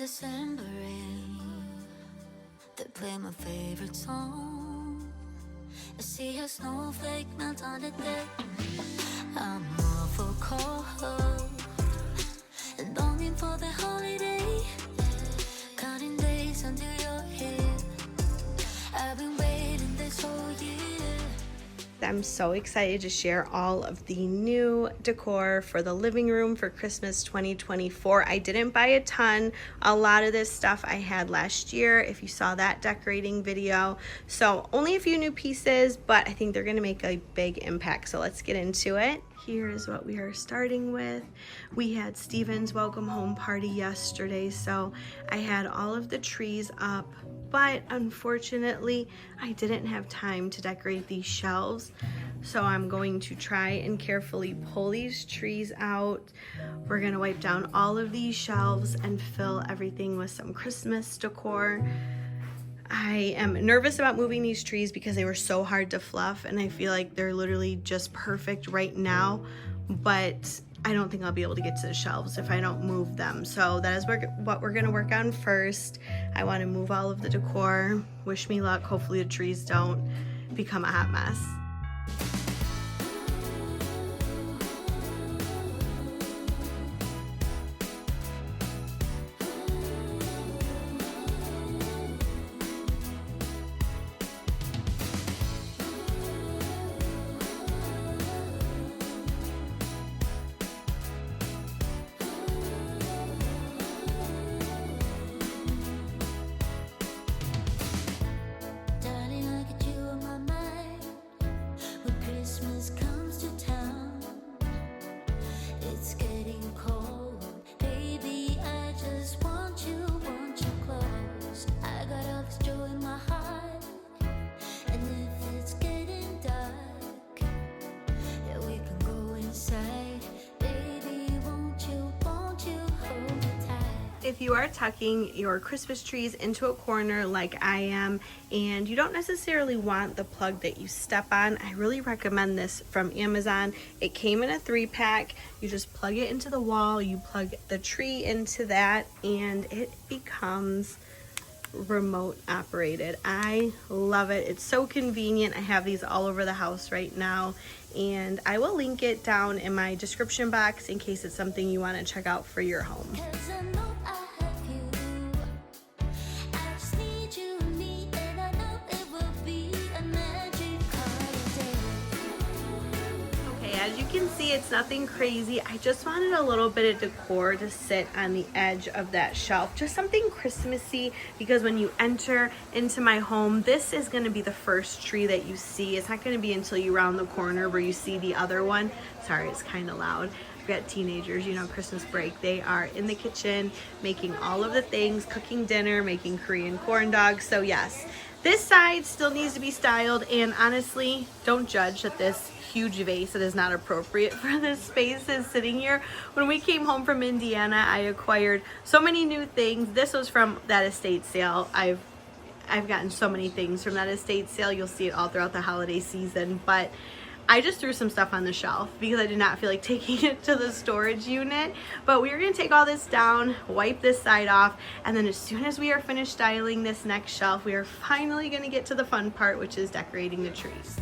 December rain, they play my favorite song. I see a snowflake melt on the deck. I'm awful cold and longing for the holiday, counting days until you're here. I've been waiting this whole year. I'm so excited to share all of the new decor for the living room for Christmas 2024. I didn't buy a ton. A lot of this stuff I had last year, if you saw that decorating video. So only a few new pieces, but I think they're gonna make a big impact. So let's get into it. Here is what we are starting with. We had Steven's welcome home party yesterday, so I had all of the trees up, but unfortunately I didn't have time to decorate these shelves. So I'm going to try and carefully pull these trees out. We're gonna wipe down all of these shelves and fill everything with some Christmas decor. I am nervous about moving these trees because they were so hard to fluff, and I feel like they're literally just perfect right now, but I don't think I'll be able to get to the shelves if I don't move them. So that is what we're gonna work on first. I wanna move all of the decor. Wish me luck. Hopefully the trees don't become a hot mess. If you are tucking your Christmas trees into a corner like I am, and you don't necessarily want the plug that you step on, I really recommend this from Amazon. It came in a 3-pack. You just plug it into the wall, you plug the tree into that, and it becomes remote operated. I love it. It's so convenient. I have these all over the house right now, and I will link it down in my description box in case it's something you want to check out for your home. As you can see, it's nothing crazy. I just wanted a little bit of decor to sit on the edge of that shelf. Just something Christmassy, because when you enter into my home, this is going to be the first tree that you see. It's not going to be until you round the corner where you see the other one. Sorry, it's kind of loud. I've got teenagers, you know, Christmas break. They are in the kitchen making all of the things, cooking dinner, making Korean corn dogs. So yes, this side still needs to be styled, and honestly, don't judge that this huge vase that is not appropriate for this space is sitting here. When we came home from Indiana, I acquired so many new things. This was from that estate sale. I've gotten so many things from that estate sale. You'll see it all throughout the holiday season, but I just threw some stuff on the shelf because I did not feel like taking it to the storage unit. But we're gonna take all this down, wipe this side off, and then as soon as we are finished styling this next shelf, we are finally gonna get to the fun part, which is decorating the trees.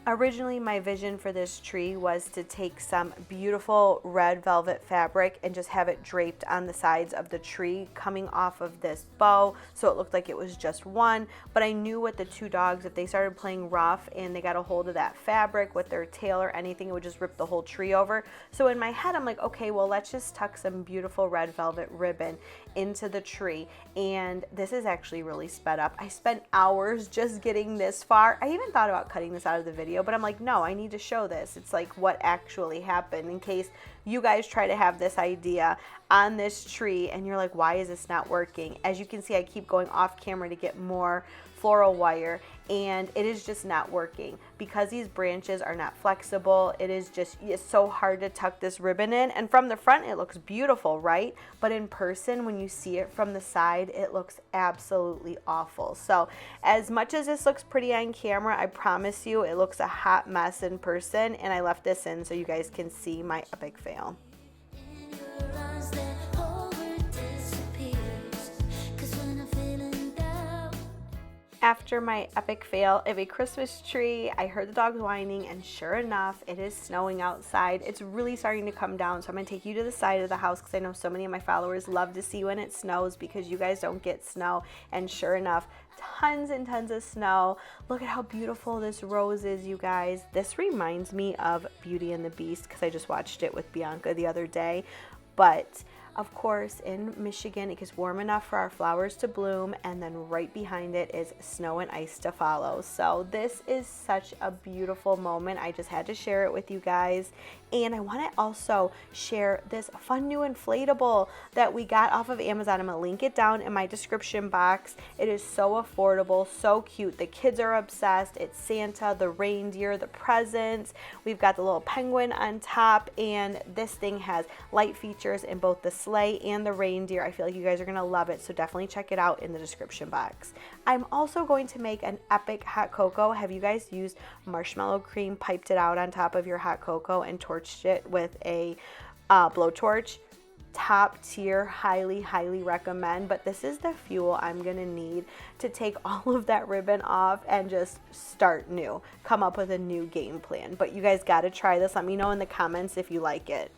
Originally, my vision for this tree was to take some beautiful red velvet fabric and just have it draped on the sides of the tree coming off of this bow, so it looked like it was just one. But I knew with the two dogs, if they started playing rough and they got a hold of that fabric with their tail or anything, it would just rip the whole tree over. So in my head, I'm like, okay, well, let's just tuck some beautiful red velvet ribbon into the tree. And this is actually really sped up. I spent hours just getting this far. I even thought about cutting this out of the video, but I'm like, no, I need to show this. It's like what actually happened in case you guys try to have this idea on this tree and you're like, why is this not working? As you can see, I keep going off camera to get more floral wire, and it is just not working because these branches are not flexible. It's so hard to tuck this ribbon in, and from the front it looks beautiful, right? But in person, when you see it from the side, it looks absolutely awful. So as much as this looks pretty on camera, I promise you it looks a hot mess in person, and I left this in so you guys can see my epic fail. After my epic fail of a Christmas tree, I heard the dogs whining, and sure enough, it is snowing outside. It's really starting to come down, so I'm going to take you to the side of the house because I know so many of my followers love to see when it snows because you guys don't get snow, and sure enough, tons and tons of snow. Look at how beautiful this rose is, you guys. This reminds me of Beauty and the Beast because I just watched it with Bianca the other day, but of course, in Michigan, it gets warm enough for our flowers to bloom, and then right behind it is snow and ice to follow. So this is such a beautiful moment. I just had to share it with you guys. And I want to also share this fun new inflatable that we got off of Amazon. I'm going to link it down in my description box. It is so affordable, so cute. The kids are obsessed. It's Santa, the reindeer, the presents. We've got the little penguin on top, and this thing has light features in both the sleigh and the reindeer. I feel like you guys are going to love it, so definitely check it out in the description box. I'm also going to make an epic hot cocoa. Have you guys used marshmallow cream, piped it out on top of your hot cocoa, and torched it with a blowtorch? Top tier, highly recommend. But this is the fuel I'm gonna need to take all of that ribbon off and just start new, come up with a new game plan. But you guys got to try this. Let me know in the comments if you like it.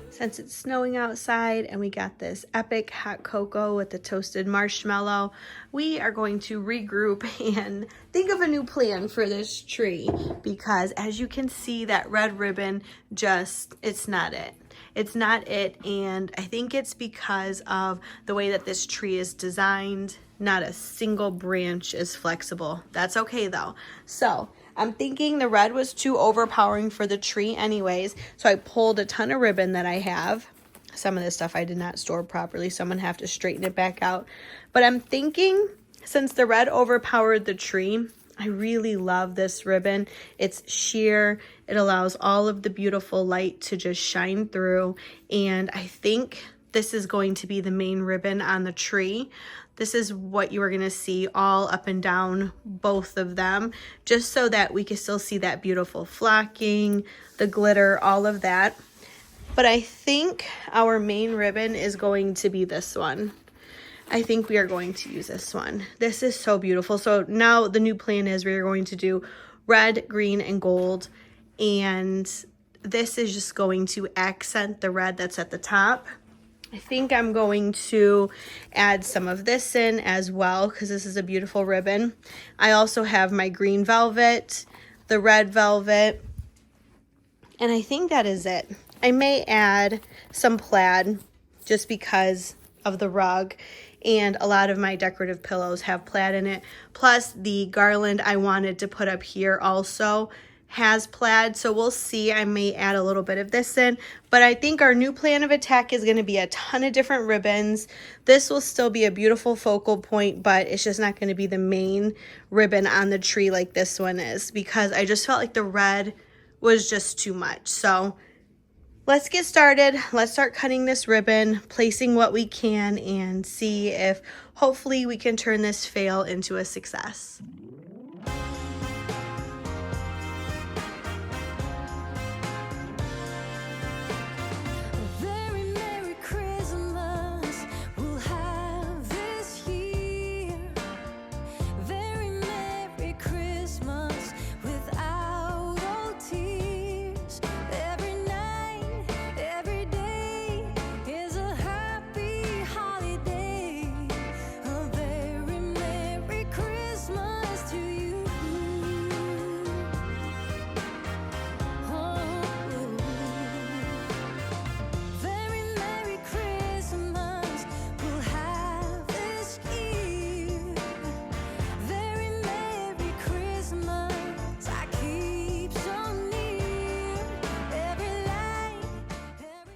Since it's snowing outside and we got this epic hot cocoa with the toasted marshmallow, we are going to regroup and think of a new plan for this tree, because as you can see, that red ribbon it's not it. It's not it, and I think it's because of the way that this tree is designed. Not a single branch is flexible. That's okay though. So I'm thinking the red was too overpowering for the tree anyways, so I pulled a ton of ribbon that I have. Some of this stuff I did not store properly, so I'm going to have to straighten it back out. But I'm thinking, since the red overpowered the tree, I really love this ribbon. It's sheer. It allows all of the beautiful light to just shine through, and I think this is going to be the main ribbon on the tree. This is what you are going to see all up and down both of them, just so that we can still see that beautiful flocking, the glitter, all of that. But I think our main ribbon is going to be this one. I think we are going to use this one. This is so beautiful. So now the new plan is we are going to do red, green, and gold. And this is just going to accent the red that's at the top. I think I'm going to add some of this in as well because this is a beautiful ribbon. I also have my green velvet, the red velvet, and I think that is it. I may add some plaid just because of the rug, and a lot of my decorative pillows have plaid in it. Plus the garland I wanted to put up here also has plaid, so we'll see. I may add a little bit of this in, but I think our new plan of attack is going to be a ton of different ribbons. This will still be a beautiful focal point, but it's just not going to be the main ribbon on the tree like this one is, because I just felt like the red was just too much. So let's get started. Let's start cutting this ribbon, placing what we can, and see if hopefully we can turn this fail into a success.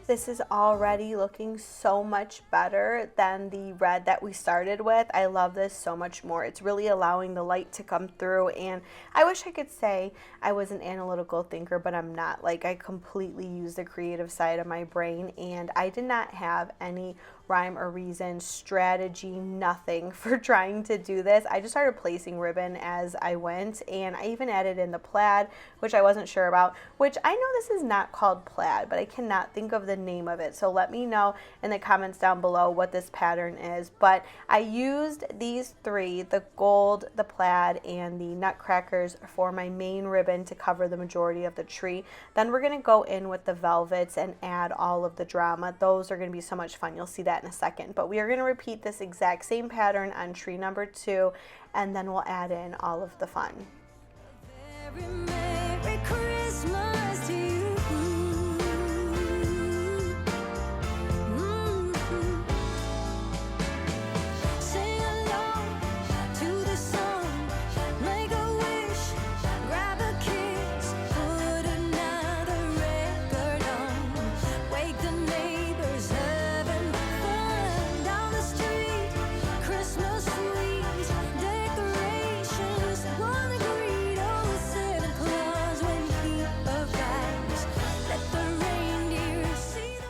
This is already looking so much better than the red that we started with. I love this so much more. It's really allowing the light to come through, and I wish I could say I was an analytical thinker, but I'm not. Like, I completely use the creative side of my brain, and I did not have any rhyme or reason, strategy, nothing for trying to do this. I just started placing ribbon as I went, and I even added in the plaid, which I wasn't sure about, which I know this is not called plaid, but I cannot think of the name of it. So let me know in the comments down below what this pattern is. But I used these three, the gold, the plaid, and the nutcrackers, for my main ribbon to cover the majority of the tree. Then we're going to go in with the velvets and add all of the drama. Those are going to be so much fun. You'll see that in a second. But we are going to repeat this exact same pattern on tree number 2, and then we'll add in all of the fun. Merry Christmas to you. Sing along to the song, make a wish, grab a kiss, put another record on, wake the neighbors, having fun down the street, Christmas sweet decorations, wanna greet old Santa Claus when he arrives, let the reindeer see the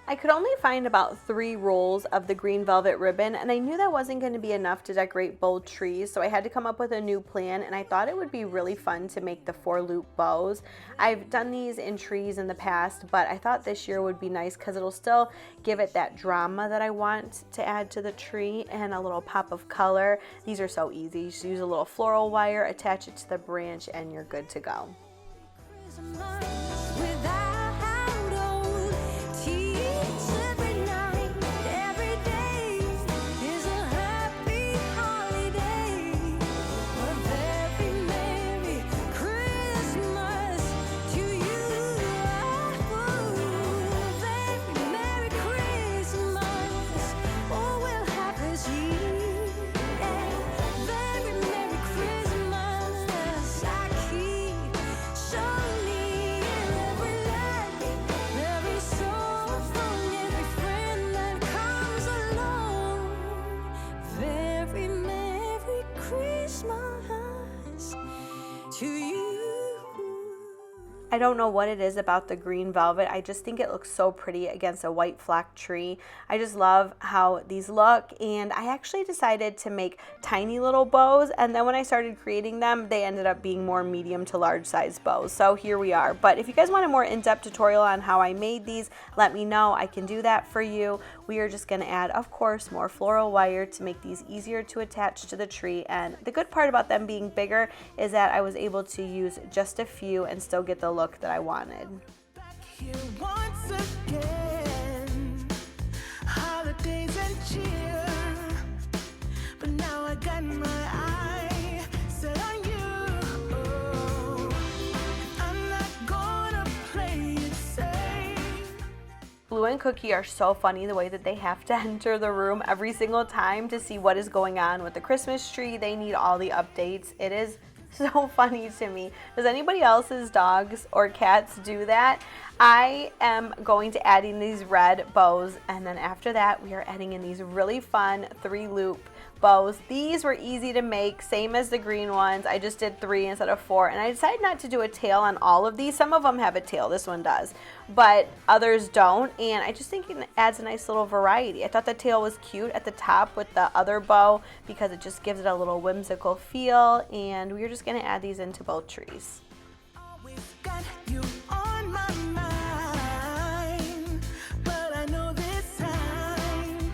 I could only find about 3 rolls of the green velvet ribbon, and I knew that wasn't going to be enough to decorate both trees, so I had to come up with a new plan, and I thought it would be really fun to make the 4-loop bows. I've done these in trees in the past, but I thought this year would be nice because it'll still give it that drama that I want to add to the tree and a little pop of color. These are so easy. You just use a little floral wire, attach it to the branch, and you're good to go. Christmas without old tears. Every night, every day is a happy holiday. A very Merry Christmas to you. Very Merry Christmas. Oh, we'll have this year. Very Merry Christmas. I keep showing every light, every soul from every friend that comes along. Very Merry Christmas to you. I don't know what it is about the green velvet. I just think it looks so pretty against a white flock tree. I just love how these look, and I actually decided to make tiny little bows, and then when I started creating them, they ended up being more medium to large size bows. So here we are. But if you guys want a more in-depth tutorial on how I made these, let me know. I can do that for you. We are just going to add, of course, more floral wire to make these easier to attach to the tree. And the good part about them being bigger is that I was able to use just a few and still get the look that I wanted. Back here once again, holidays and cheer, but now I got my eye set on you. I'm not gonna play it safe. Blue and Cookie are so funny the way that they have to enter the room every single time to see what is going on with the Christmas tree. They need all the updates. It is so funny to me. Does anybody else's dogs or cats do that? I am going to add in these red bows, and then after that we are adding in these really fun 3-loop bows. These were easy to make, same as the green ones. I just did 3 instead of 4, and I decided not to do a tail on all of these. Some of them have a tail, this one does, but others don't, and I just think it adds a nice little variety. I thought the tail was cute at the top with the other bow because it just gives it a little whimsical feel, and we're just going to add these into both trees. Always got you on my mind, but I know this time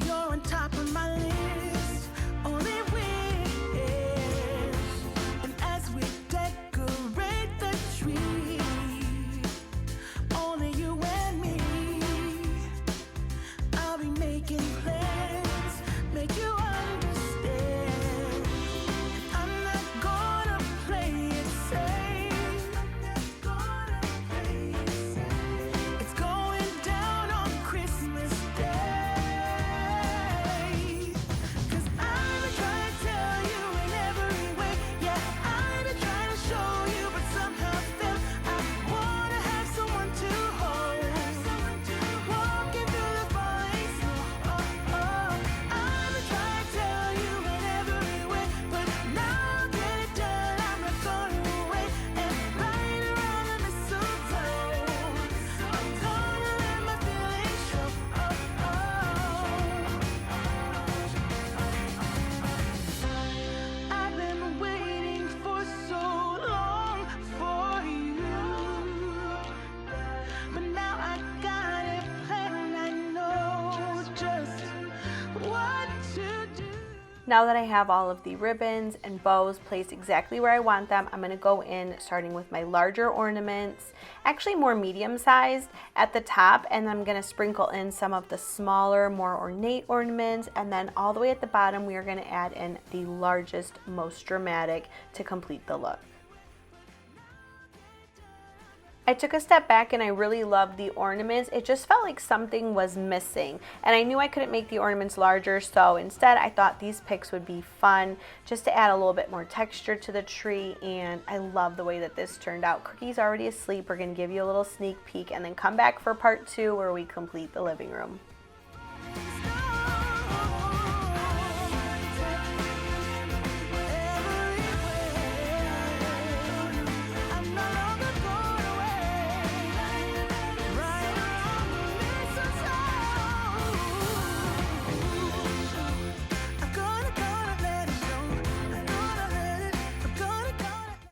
you're on top of my list. Only wish, and as we decorate the tree, only you and me. I'll be making plans, make you understand. I'm not gonna play Now that I have all of the ribbons and bows placed exactly where I want them, I'm going to go in starting with my larger ornaments, actually more medium sized at the top, and I'm going to sprinkle in some of the smaller, more ornate ornaments, and then all the way at the bottom we are going to add in the largest, most dramatic to complete the look. I took a step back and I really loved the ornaments. It just felt like something was missing, and I knew I couldn't make the ornaments larger, so instead I thought these picks would be fun just to add a little bit more texture to the tree, and I love the way that this turned out. Cookie's already asleep. We're going to give you a little sneak peek and then come back for part 2 where we complete the living room.